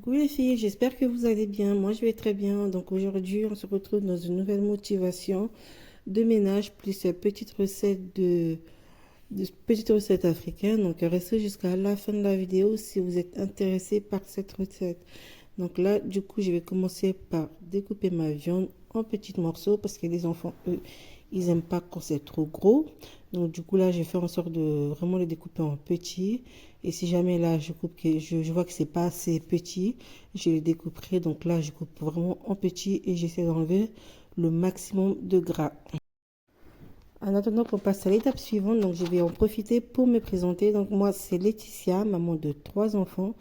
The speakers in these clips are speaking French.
Coucou les filles, j'espère que vous allez bien. Moi, je vais très bien. Donc aujourd'hui, on se retrouve dans une nouvelle motivation de ménage plus petite recette de petite recette africaine. Donc restez jusqu'à la fin de la vidéo si vous êtes intéressé par cette recette. Donc là, du coup, je vais commencer par découper ma viande en petits morceaux parce que les enfants, eux, ils n'aiment pas quand c'est trop gros. Donc du coup, là, je vais faire en sorte de vraiment les découper en petits. Et si jamais là, je vois que c'est pas assez petit, je les découperai. Donc là, je coupe vraiment en petits et j'essaie d'enlever le maximum de gras. En attendant qu'on passe à l'étape suivante, donc je vais en profiter pour me présenter. Donc moi, c'est Laetitia, maman de 3 enfants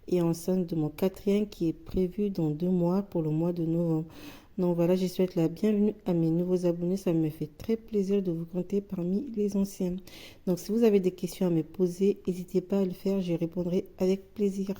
et enceinte de mon quatrième qui est prévu dans 2 mois pour le mois de novembre. Donc voilà, je souhaite la bienvenue à mes nouveaux abonnés. Ça me fait très plaisir de vous compter parmi les anciens. Donc si vous avez des questions à me poser, n'hésitez pas à le faire, je répondrai avec plaisir.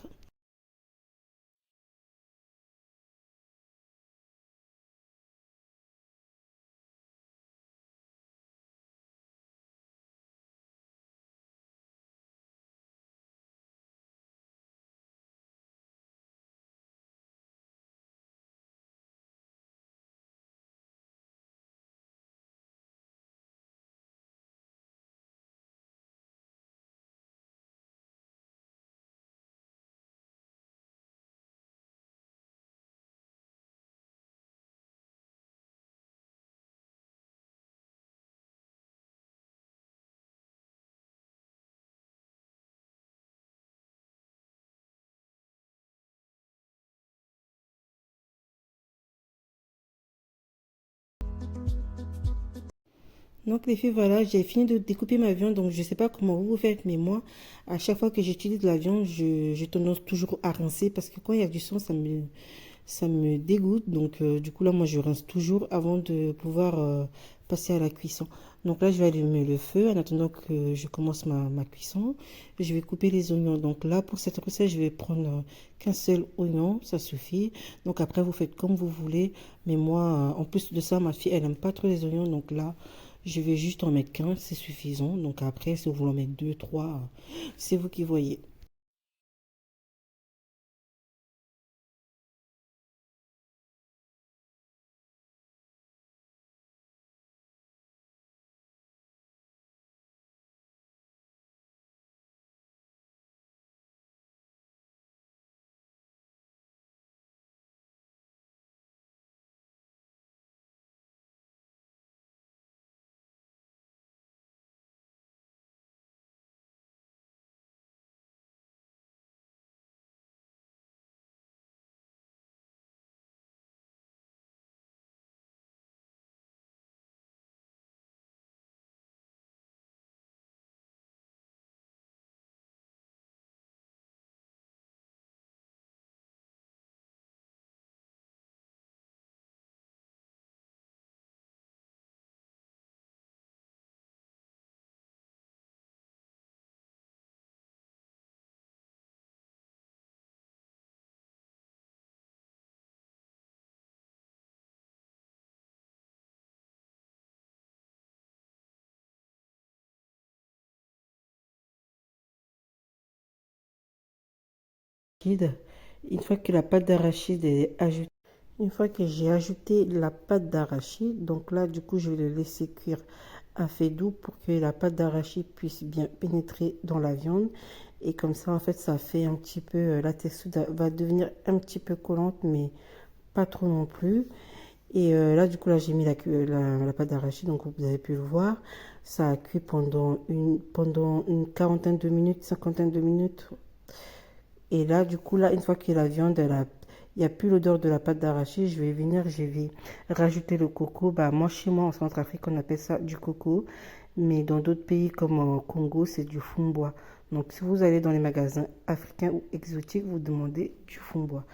Donc les filles, voilà, j'ai fini de découper ma viande. Donc je ne sais pas comment vous faites, mais moi, à chaque fois que j'utilise de la viande, je tendance toujours à rincer parce que quand il y a du sang, ça me dégoûte. Donc du coup là, moi, je rince toujours avant de pouvoir passer à la cuisson. Donc là, je vais allumer le feu en attendant que je commence ma cuisson. Je vais couper les oignons. Donc là, pour cette recette, je vais prendre qu'un seul oignon, ça suffit. Donc après, vous faites comme vous voulez. Mais moi, en plus de ça, ma fille, elle n'aime pas trop les oignons. Donc là, je vais juste en mettre qu'un, c'est suffisant. Donc après, si vous voulez en mettre deux, trois, c'est vous qui voyez. Une fois que la pâte d'arachide est ajoutée, une fois que j'ai ajouté la pâte d'arachide, donc là, du coup, je vais le laisser cuire à feu doux pour que la pâte d'arachide puisse bien pénétrer dans la viande. Et comme ça, en fait, ça fait un petit peu, la texture va devenir un petit peu collante, mais pas trop non plus. Et là, du coup, là, j'ai mis la pâte d'arachide, donc vous avez pu le voir. Ça a cuit pendant une quarantaine de minutes, cinquantaine de minutes. Et là, du coup, là, une fois que la viande, il n'y a plus l'odeur de la pâte d'arachide, je vais rajouter le coco. Bah, moi, chez moi, en Centrafrique, on appelle ça du coco. Mais dans d'autres pays comme au Congo, c'est du fond-bois. Donc, si vous allez dans les magasins africains ou exotiques, vous demandez du fond-bois.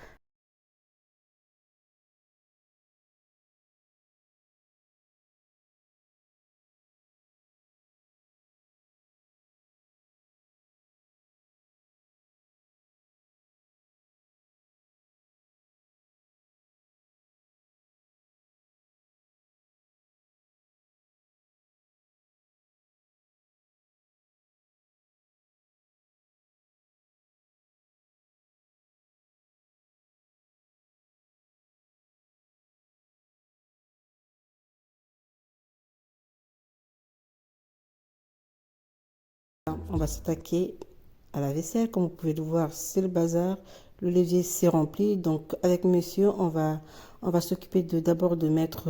on va s'attaquer à la vaisselle. Comme vous pouvez le voir, c'est le bazar. Le levier s'est rempli. Donc avec monsieur, on va s'occuper d'abord de mettre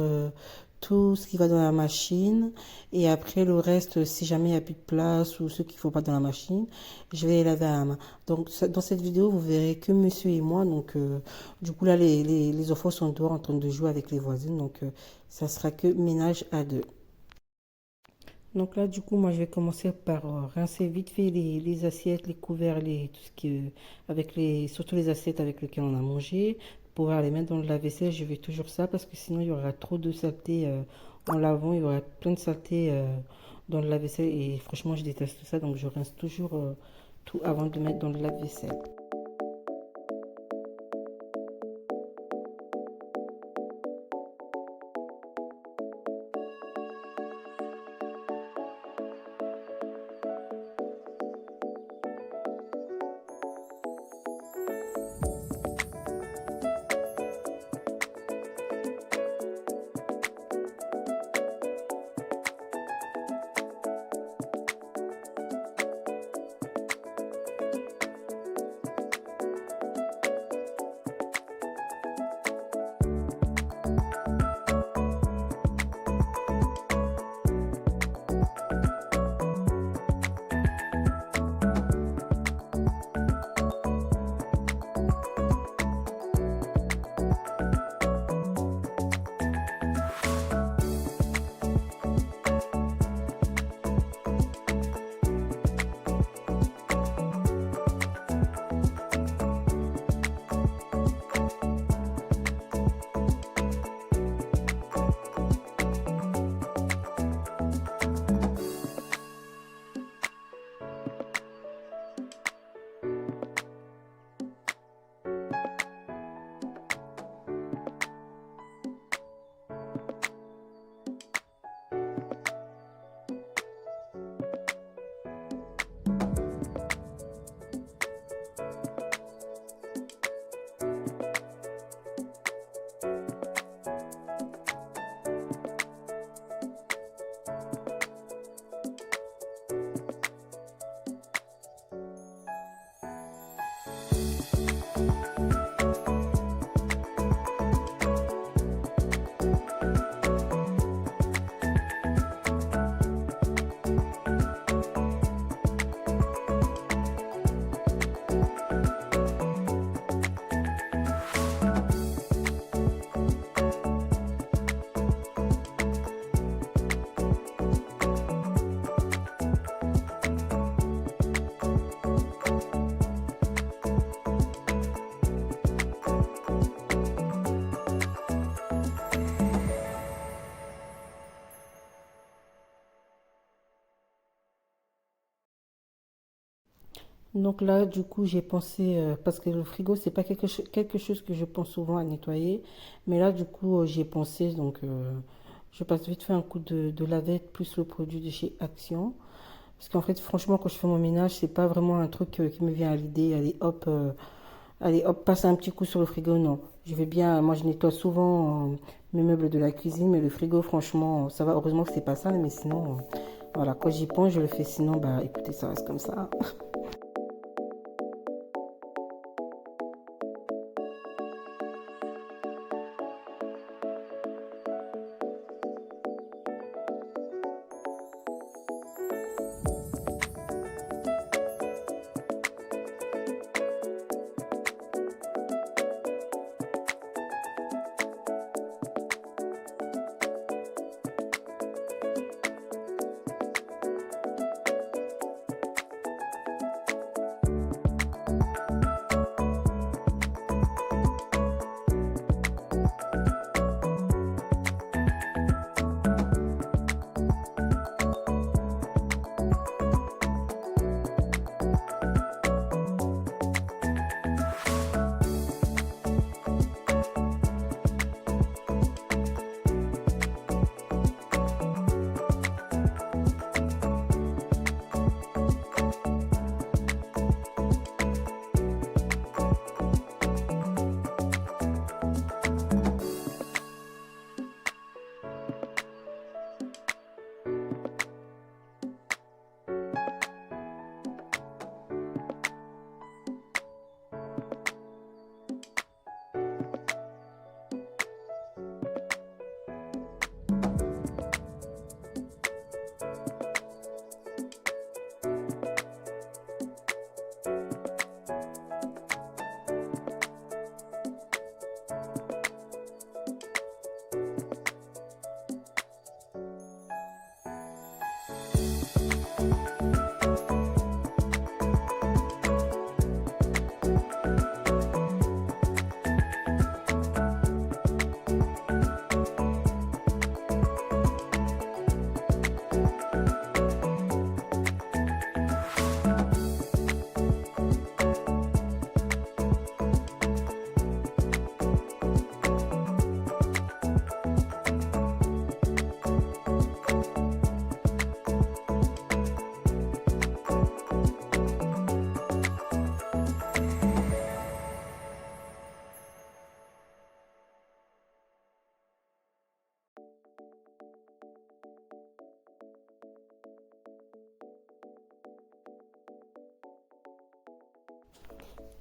tout ce qui va dans la machine. Et après le reste, si jamais il n'y a plus de place ou ce qu'il ne faut pas dans la machine, je vais les laver à la main. Donc dans cette vidéo, vous verrez que monsieur et moi. Donc du coup là, les enfants sont dehors en train de jouer avec les voisines. Donc ça sera que ménage à deux. Donc là, du coup, moi, je vais commencer par rincer vite fait les assiettes, les couverts, tout ce qui est avec surtout les assiettes avec lesquelles on a mangé. Pour pouvoir les mettre dans le lave-vaisselle, je vais toujours ça parce que sinon, il y aura trop de saleté en lavant. Il y aura plein de saleté dans le lave-vaisselle et franchement, je déteste ça. Donc, je rince toujours tout avant de mettre dans le lave-vaisselle. Donc là, du coup, j'ai pensé, parce que le frigo, c'est pas quelque chose que je pense souvent à nettoyer, mais là, du coup, j'ai pensé, donc je passe vite fait un coup de lavette plus le produit de chez Action. Parce qu'en fait, franchement, quand je fais mon ménage, c'est pas vraiment un truc qui me vient à l'idée, allez hop, passer un petit coup sur le frigo, non. Je vais bien, moi je nettoie souvent mes meubles de la cuisine, mais le frigo, franchement, ça va, heureusement que c'est pas ça, mais sinon, voilà, quand j'y pense, je le fais, sinon, bah écoutez, ça reste comme ça.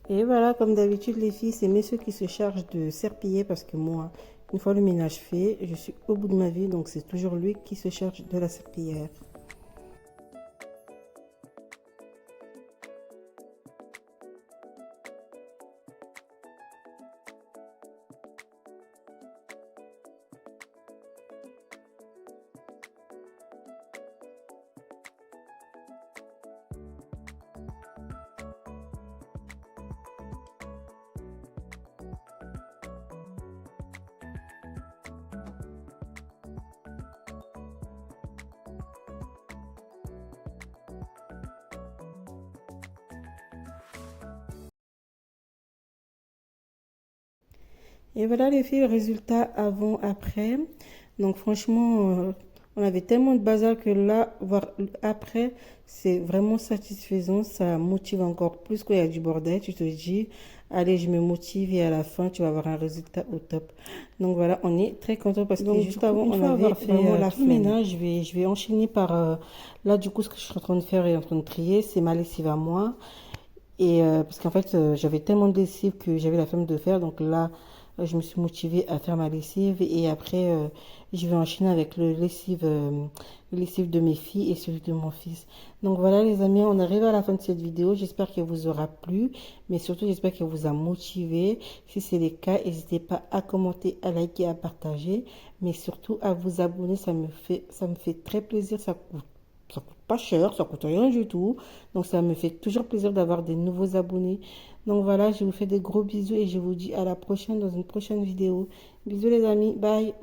Et voilà, comme d'habitude, les filles, c'est messieurs qui se chargent de serpiller parce que moi, une fois le ménage fait, je suis au bout de ma vie, donc c'est toujours lui qui se charge de la serpillière. Et voilà les filles, le résultat avant, après. Donc franchement, on avait tellement de bazar que là, voir après, c'est vraiment satisfaisant. Ça motive encore plus quand il y a du bordel. Tu te dis, allez, je me motive et à la fin, tu vas avoir un résultat au top. Donc voilà, on est très content parce que juste avant, on avait vraiment la flemme. Ménage, je vais enchaîner par... là, du coup, ce que je suis en train de faire et en train de trier, c'est ma lessive à moi. Et parce qu'en fait, j'avais tellement de lessive que j'avais la flemme de faire. Donc là, je me suis motivée à faire ma lessive. Et après, je vais enchaîner avec le lessive de mes filles et celui de mon fils. Donc voilà, les amis, on arrive à la fin de cette vidéo. J'espère qu'elle vous aura plu. Mais surtout, j'espère qu'elle vous a motivé. Si c'est le cas, n'hésitez pas à commenter, à liker, à partager. Mais surtout, à vous abonner. Ça me fait très plaisir. Ça coûte pas cher, ça coûte rien du tout. Donc ça me fait toujours plaisir d'avoir des nouveaux abonnés. Donc voilà, je vous fais des gros bisous et je vous dis à la prochaine dans une prochaine vidéo. Bisous les amis, bye.